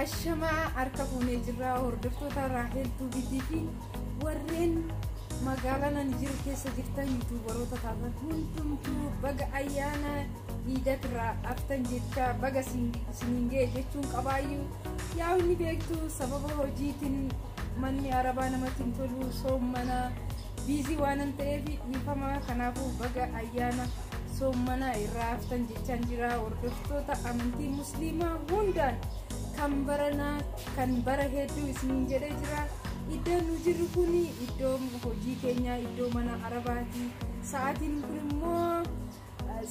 Ashama arkafuunee jirra hordoftoota Raahel Tuubiitii fi warreen magaalaa Niger keessa jirtan yuutuubaroota taatan hundumtuu baga ayyaana Iidatirraa aftan jecha baga isiniin ga'e jechuun qabaayyuu yaa inni beektu sababa hojiitiin manni arabaa namatti hin tolu soomana biizii waan ta'eef dhiifama kanaafuu baga ayyaana soomana irraa aftan jechaan jira hordoftoota amantii musliimaa hundaan kan barana kan bara hedduu isiniin jedhee jira iddoon nu jirru kun iddoo hojii keenya iddoo mana arabaati sa'aatiin kun immoo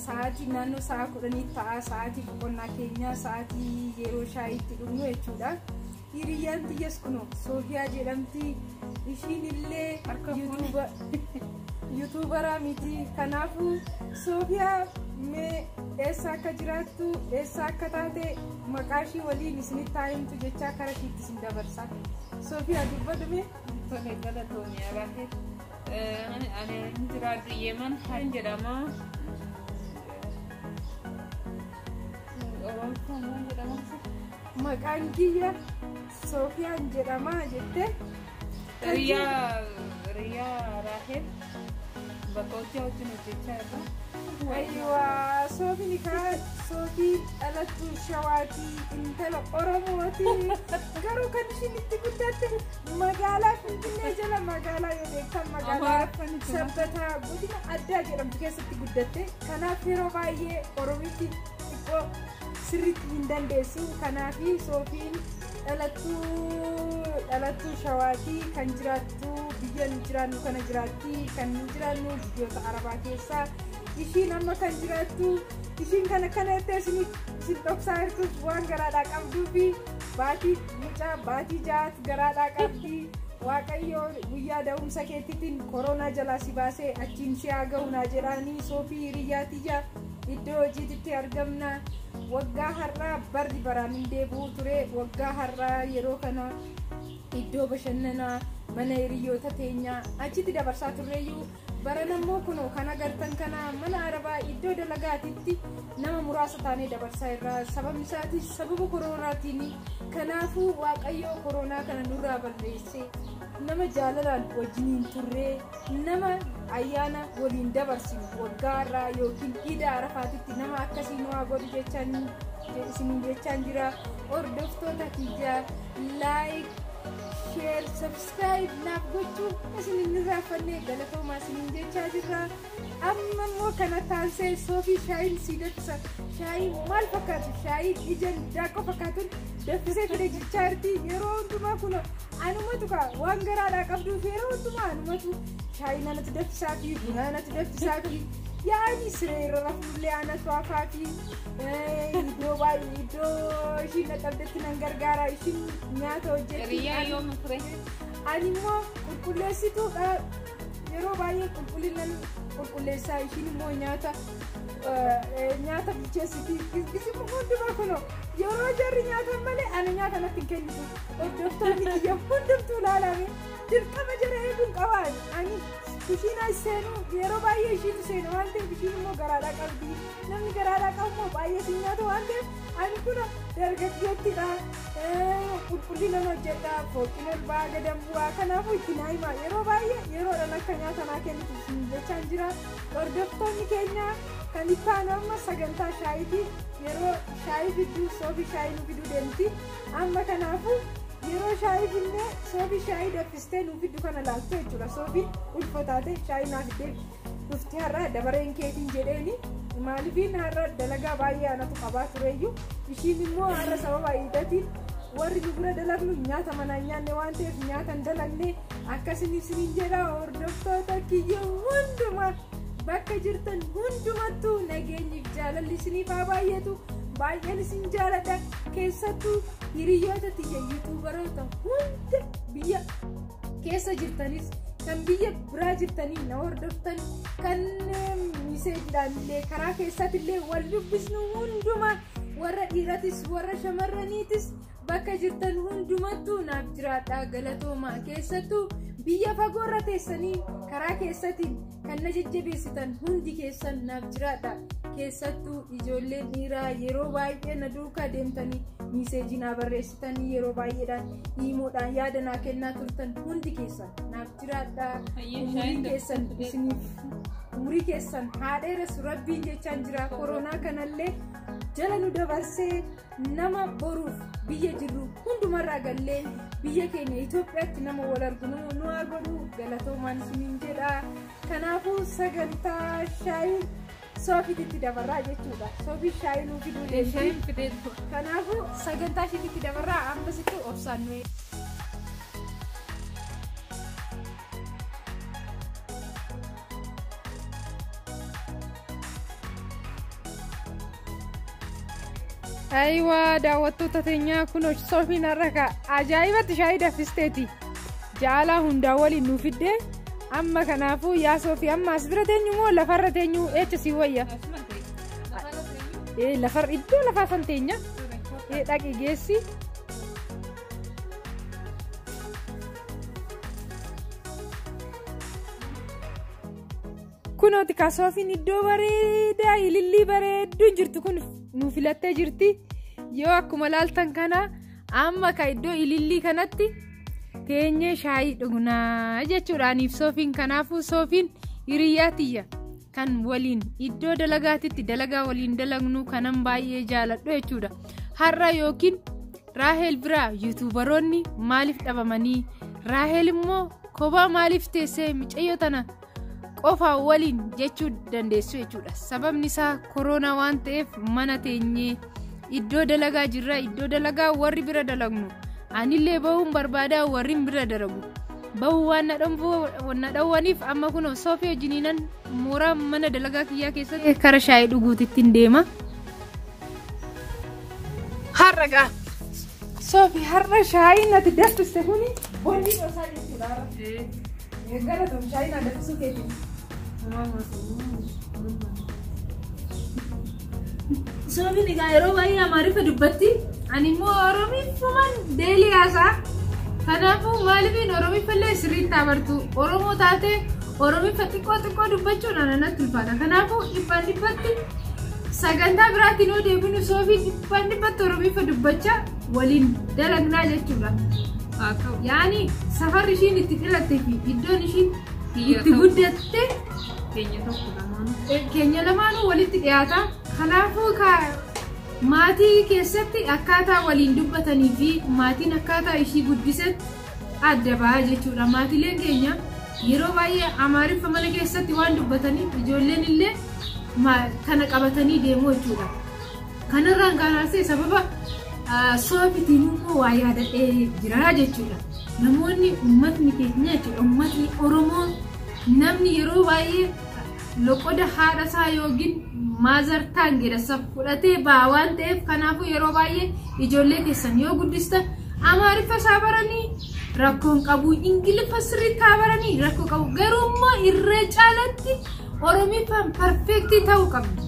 sa'aatii naannoo sa'a 10 ta'a sa'aatii boqonnaa keenya sa'aatii yeroo shaayitti dhugnu jechuudha hiriyyaan tiyyas kun Soofiyaa jedhamti ishiin illee yuutuubaraa miti kanaafuu Soofiyaa mee eessa akka jiraattu eessa akka taate maqaashii waliin isinitti taa'imtu jecha kara kiitti isin dabarsa Soofiyaa dubbadhume tole galatoomii Raahel ani jiraadhu Yemen kan jedhama maqaan kiyya Soofiyaan jedhama jette Riyaa Raahel bakkooti wajjin hojjechaa irra aywa Soofii kaa Soofii dhalattuu Shawaatii intala Oromooti garuu kan ishiin itti guddatte magaalaa Finfinnee jala magaalaa yoo beektan magaalaa Sabbataa godina addaa jedhamtu keessatti guddatte kanaaf yeroo baay'ee Oromitti xiqqoo sirriitti hin dandeessu kanaaf Soofiin dhalattuu Shawaatii kan jiraattu biyya nu jiraannu kana jiraatti kan nu jiraannu biyyoota Arabaa keessaa ishiin amma kan jiraattu ishiin kana jettee isin dhoksaa jirtus waan garaadhaa qabduu fi baatii mucaa baatii jahat garaadhaa qabdi Waaqayyo guyyaa da'umsa keettiin koronaa jalaa si baasee achiin si haa ga'u naa jedhaanii Soofii hiriyaatiyya iddoo hojiitti argamna waggaa har'aa barri baraan hin deebi'u ture waggaa har'aa yeroo kana iddoo bashannanaa mana hiriyoota teenyaa achitti dabarsaa turreeyyuu baranammoo kunoo kan agartan kana mana arabaa iddoo dalagaatitti nama muraasa taanee dabarsaa irraa sababni isaatis sababa koronaatiin kanaafuu Waaqayyo koronaa kana nurraa balleessee nama jaalalaan wajjiniin turree nama ayyaana waliin dabarsinu waggaa irraa yookiin Iida Arafaatitti nama akkasii nu haa godhu jechaan jira hordoftoota kiyya like share subscribe naaf gochuun isinin irraafannee galatoomaa isinin jechaa jirra amma immoo kana taansee Soofii shaayiin siidatsa shaayiin maal fakkaatu shaayiin ijaan daakoo fakkaatuun daffisee fedhe jechaa jirti yeroo hundumaa kun anumatu waan garaadhaa qabduuf yeroo hundumaa anumatu shaayiin anatu daffisaa fi buna anatu daffisaa fi yaani sireera rafullee anatu hafaa fi iddoo baay'ee iddoo ishiin dhaqabdetti nan gargaara ishiin nyaata hojjetti ani immoo qulqulleessituudha yeroo baay'ee qulqulleessaa ishiin immoo nyaata bilcheessiti isin hundumaa kunoo yeroo jarri nyaatan malee ani nyaata natti hin kennitu hordoftoonni kiyya hundumtuu ilaalame dirqama jara eeguun qabaan ani ishiin seenu yeroo baay'ee ishiitu seenu waan ta'eef ishiin immoo garaadhaa qabdi namni garaadhaa qabu immoo baay'ee si nyaata waan ta'eef ani kun dargaggeettidha qulqullinaan hojjedha fooqin ol ba'aa gadan bu'aa kanaafuu itti naa himaa yeroo baay'ee yeroodhaan akka nyaata naa kennitu isin jechaan jira hordoftoonni keenya kan ittaan amma sagantaa shaayiitiif yeroo shaayii fidduu Soofii shaayii nu fiduu deemti amma kanaafuu yeroo shaayii finnee Soofii shaayii daffistee nu fiddu kana laaltu jechuudha Soofiin ulfaataate shaayii naa fiddee dhufti har'a dabareen keetiin jedheeni maalifiin har'a dalagaa baay'ee anatu qabaa tureeyyuu ishiin immoo har'a sababa Iidatiin warri nu bira dalagnu nyaata manaa nyaanne waan ta'eef nyaata hin dalagne akkasiin isiniin jedha hordoftoota kiyya hundumaa bakka jirtan hundumattuu nageenyiif jaalalli isiniif haa baay'atu baay'een isin jaaladha keessattuu hiriyoota tiyya yuutuubaroota hunda biyya keessa jirtanis kan biyya biraa jirtanii na hordoftan kan miseejidhaan illee karaa keessatti illee wal dubbisnu hundumaa warra dhiiratis warra shamarraniitis bakka jirtan hundumattuu naaf jiraadha galatoomaa keessattuu biyya fagoorra teessanii karaa keessatiin kan na jajjabeessitan hundi keessan naaf jiraadha keessattuu ijoolleen dhiiraa yeroo baay'ee na duukaa deemtanii miseejii naa barreessitanii yeroo baay'eedhaan himuudhaan yaada naa kennaa turtan hundi keessan naaf jiraadhaa. Umuriin keessan isiniif umurii keessan haadheeres rabbiin jechaan jira. Koronaa kanallee jala nu dabarsee nama boruuf biyya jirru hundumarraa gallee biyya keenya Itoophiyaatti nama wal argu nu haa godhu. Galatoomaan isiniin jedha. Kanaafuu sagantaa shaayii Soofiitti dabarraa jechuudha. Soofii shaayii nuu fiduu deemti. Kanaafuu sagantaa ishiitti dabarraa ammasitti obsaan nuyi. Aywa daawwattoota teenyaa kun Soofiin har'a ajaa'ibatti shaayii danfisteeti. Jaalaa hundaa waliin nuu fiddee. Amma kanaafuu yaa Soofii amma as bira teenyu moo lafarra teenyu eecha si wayya? Lafarra iddoo lafaa san teenya. Dhaqi geessi. Kunooti ka Soofiin iddoo bareedaa ilillii bareedduu jirtu kun nu filattee jirti. Yoo akkuma laaltan kana amma ka iddoo ilillii kanatti teenyee shaayii dhugnaa jechuudhaaniif Soofiin. Kanaafuu Soofiin hiriyaatiyya kan waliin iddoo dalagaatitti dalagaa waliin dalagnu kanan baay'ee jaaladhu jechuudha. Har'a yookiin Raahel biraa yuutuubaroonni maaliif dhabamanii Raahel immoo kophaa maaliif teessee micayyoo tana qofaa waliin jechuu dandeessu jechuudha. Sababni isaa koronaa waan ta'eef mana teenyee iddoo dalagaa jirra. Iddoo dalagaa warri bira dalagnu anillee bahuun barbaadaa warri bira dalagu bahuu waan na dhawwaniif amma kun Soofii wajjiniinan mooraa mana dalagaa kiyyaa keessatti kara shaayii dhuguutitti deema. Har'a Soofii har'a shaayii natti danfiste kuni boonni dhoosaa jechuudha. Galatoom shaayii na danfisuu keetiin. Soofiin egaa yeroo baay'ee Amaariffaa dubbatti ani immoo Oromiffumaan deelii haasaa. Kanaafuu maaliifin Oromiffallee sirriitti abartu Oromoo taate Oromiffa xiqqoo dubbachuun ananatti ulfaata. Kanaafuu dhibbatti sagantaa biraatiin yoo deebinu Soofiin dhibbatti Oromiffa dubbachaa waliin dalagnaa jechuudha. Yaani safarri ishiin itti dhilattee fi iddoon ishiin itti guddatte keenya lamaanuu walitti dhiyaata. Kanaafuu maatii keessatti akkaataa waliin dubbatanii fi maatiin akkaataa ishii guddisatti adda ba'a jechuudha. Maatiileen keenya yeroo baay'ee Amaariffa mana keessatti waan dubbataniif ijoolleen illee kana qabatanii deemu jechuudha. Kanarraan kaasee sababa Soofiitiin immoo waa yaadadhee jira jechuudha. Namoonni uummatni keenya jechuudha. Uummatni Oromoo namni yeroo baay'ee loqoda haadha isaa yookiin maazartaan gedassa fudhatee baa waan ta'eef kanaafuu yeroo baay'ee ijoollee keessan yoo guddistan Amaariffa isaa baranii rakkoon qabu, Ingiliffa sirriitti baranii rakkoo qabu. Garuu immoo irra caalatti Oromiffaan perfeektii ta'uu qabna.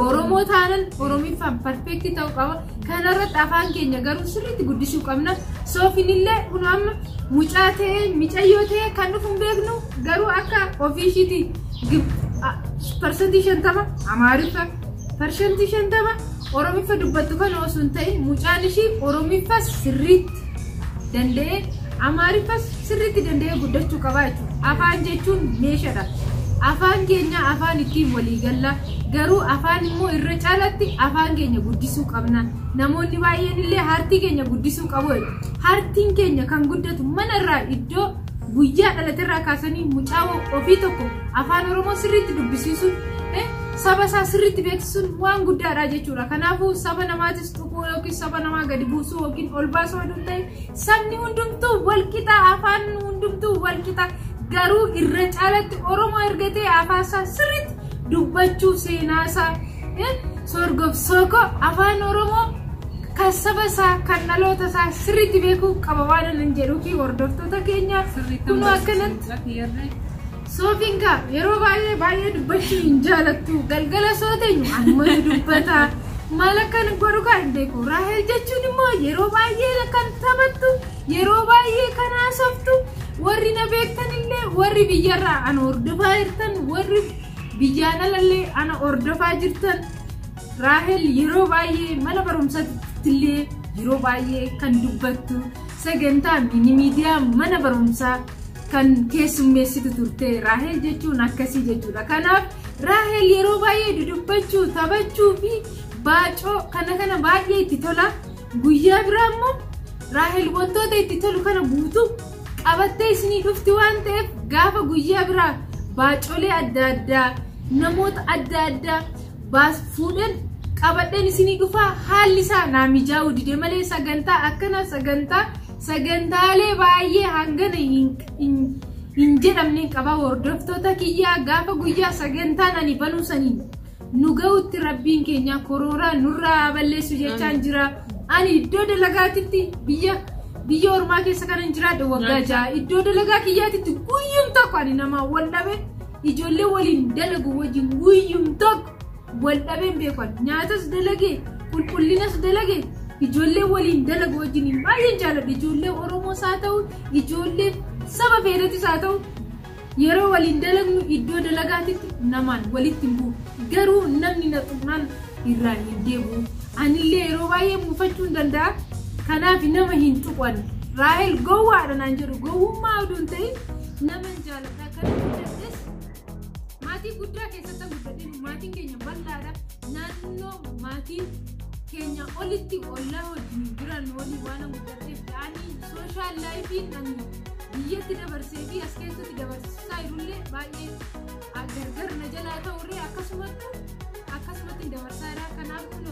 Oromoo taanan Oromiffaan perfeektii ta'uu qaba. Kanarratti afaan keenya garuu sirriitti guddisuu qabna. Soofiin illee kun amma mucaa ta'ee micayyoo ta'ee kan nuuf hin beeknu garuu akka ofiishiiti. Persentii 50 Amaariffa, persentii 50 Oromiffa dubbattu kan osoo hin ta'in mucaan ishii Oromiffa sirriitti danda'ee Amaariffa sirriitti danda'ee guddachuu qaba jechuudha. Afaan jechuun meeshaadha. Afaan keenya afaan ittiin walii galla. Garuu afaan immoo irra caalatti afaan keenya guddisuu qabna. Namoonni baay'een illee hartii keenya guddisuu qabu. Hartiin keenya kan guddatu manarraa iddoo guyyaa dhalaterraa kaasanii mucaa ofii tokko afaan Oromoo sirriitti dubbisiisuun saba isaa sirriitti beeksisuun waan guddaadha jechuudha. Kanaafuu saba namaatis tuquu yookiin saba namaa gadi buusuu yookiin ol baasuu hin ta'in sabni hundumtuu walqixa, afaan hundumtuu walqixa. Garuu irra caalatti Oromoo ergatee afaan isaa sirriitti dubbachuu seenaa isaa sorgoof sooko afaan Oromoo kan saba isaa kan dhaloota isaa sirriitti beekuu qaba waan hin jedhuufi hordoftoota keenya kun akkanatti Soofiin yeroo baay'ee dubbachuu hin jaalattu. Galgala soo teenyu amma dubbata. Maal akkan godhu kan beeku. Raahel jechuun immoo yeroo baay'ee kan taphattu, yeroo baay'ee kan haasoftu. Warri na beektan illee warri biyyarraa an hordofaa jirtan warri biyyaan alallee ana ordofaa jirtan Rahel yeroo baay'ee mana barumsaatti illee yeroo baay'ee kan dubbattu sagantaa mini miidiyaa mana barumsaa kan keessummeessitu turte Rahel jechuun akkasii jechuudha. Kanaaf Rahel yeroo baay'ee dubbachuu taphachuu fi baacoo kana baay'ee itti tola. Guyyaa biraa immoo Rahel wantoota itti tolu kana guutuu qabattee isinii dhufti waan ta'eef gaafa guyyaa biraa baacolee adda addaa namoota adda addaa fuudhan qabadheen isinii dhufaa haalli isaa naa mijaa'uu dide malee sagantaa akkana sagantaalee baay'ee hangana hin jedhamne qaba. Hordoftoota kiyyaa gaafa guyyaa sagantaan ani banuu saniin nu ga'utti rabbiin keenya koroora nurraa balleessu jechaan jira. Ani iddoo dalagaatitti biyya ormaa keessa kan jiraadhe waggaa 6 iddoo dalagaa kiyyaatitti guyyum tokko ani nama wal dhabe ijoollee waliin dalagu wajjin guyyum tokko wal dhabeen beekan nyaatas dalagee qulqullinas dalagee ijoollee waliin dalagu wajjin baay'een jaaladha. Ijoollee Oromoo saa ta'u ijoollee saba feedatis haa ta'u yeroo waliin dalagnu iddoo dalagaatitti namaan walitti hin bu'u. Garuu namni na xumnaan irraa hin deebi'u. Anillee yeroo baay'ee muufachuu hin danda'a. Kanaaf nama hin tuqan. Rahel gowwaadha naan jedhu gowwummaa oduun ta'e nama jaaladha. Kana guddates maatii guddaa keessatti guddateen maatiin keenya bal'aadha. Naannoo maatiin keenya olitti ollaa wajjin jiran walii waan guddateef ta'anii sooshaal laayifiin namni biyyatti dabarsee fi as keessatti dabarsaa jirullee baay'ee gargar na jalaa ta'urree akkasumatti dabarsaa jira. Kanaaf kun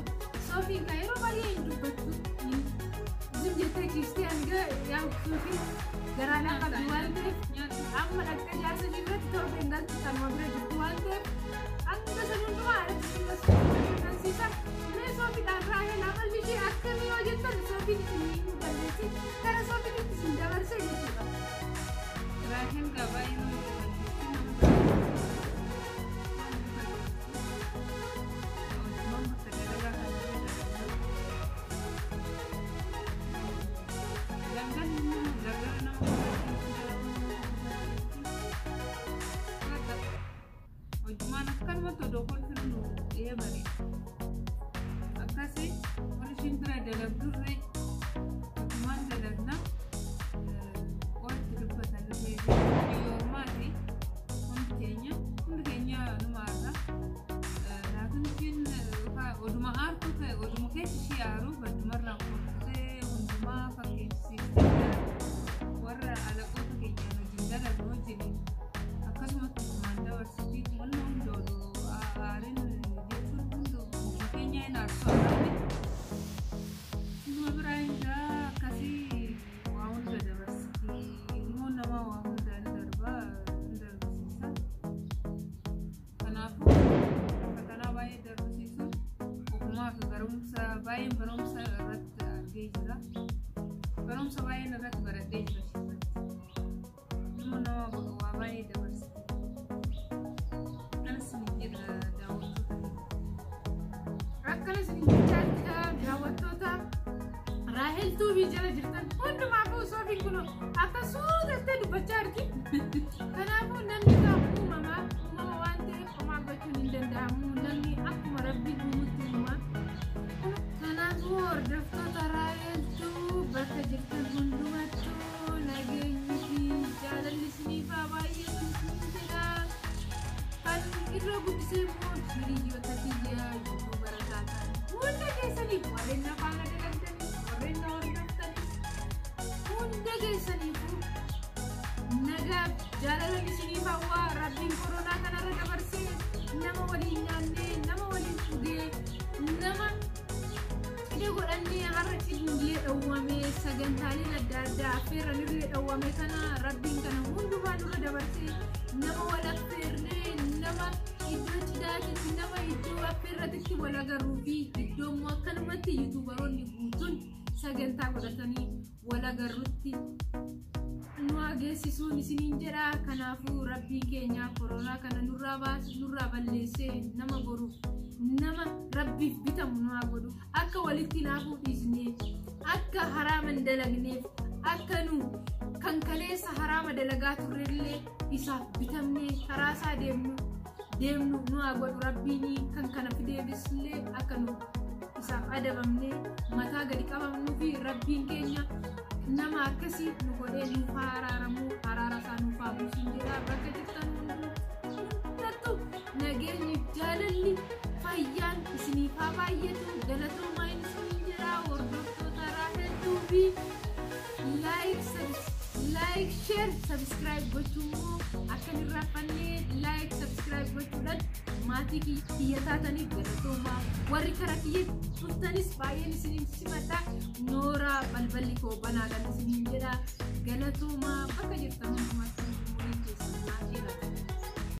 Sofiin kan yeroo baay'ee hin dubbattu jettee Kiristiyaan yaa Sofiin garaadhaa qabdu waan ta'eef amma dhaqqa jaarsa jirratti torbeen galtu kanuma bira jirtu waan ta'eef akka san hundumaa agarsiisa. Mee Sofiidhaan Rahel amalli ishee akkamii yoo jettan Sofiin isin hin dandeessi gara Sofiitti isin dabarsee jechuudha. Rahel gabaay'ee Rahel tu bicara jirtan hundumaa fi Sofiin kun akka suutettee dubbachaa argi. Kanaafuu namni uumama waan ta'eef homaa gochuun hin danda'amu. Namni akkuma rabbiin uumutti uuma. Kanaafuu hordoftoota Raheltuu bakka jirtan hundumattuu nageenyi fi jaalalli isiniif haa baay'atu jedha. Kan irra guddisee immoo hiriyoota biyyaa jiru barataa ta'an hunda keessaniif warreen afaan adda warreen hordoftanis hunda keessaniif nagaa jaalala isiniif hawwaa. Rabbiin koronaa kanarra dabarsee nama waliin nyaannee nama waliin dhugee nama cidha godhannee har'a cidhullee dhawwamee sagantaaleen adda addaa affeerran irree dhawwame kana rabbiin kana hundumaa nurra dabarsee nama wal affeernee nama iddoo cidhaatitti nama iddoo affeerratitti wal agarruu fi iddoo immoo akkanumatti yuutuubaroonni guutuun sagantaa godhatanii wal agarrutti nu ageessisuun isiniin jedha. Kanaafuu rabbiin keenya koronaa kana nurraa balleessee nama boruuf nama rabbiif bitamu nu haa godhu. Akka walitti naafuu dhiisnee akka haraama hin dalagneef akka nu kan kaleessa haraama dalagaa turrellee isaaf bitamnee karaa isaa deemnu deemnu nu agwadu rabbiini kan kana fidee bislee akkanu isaaf adabamne mataa gadi qabamnu fi rabbiin keenya nama akkasii nu godhee nu araaramu araara isaa nu faabuusin jira bakka jirtan hundattu nageenyi jaalalli fayyaan isiniif haa baay'atu galatoomaa isin jira hordoftoota Raahel fi like share subscribe gochuun akka nirraafannee like subscribe gochuudhaan maatii kiyya taataniif galatoomaa warri karaa kiyya dhuftanis baay'een isiniin simadha Noora balballi koo banaadhaan isiniin jedha galatoomaa bakka jirtan hundumaatti umurii keessan maatii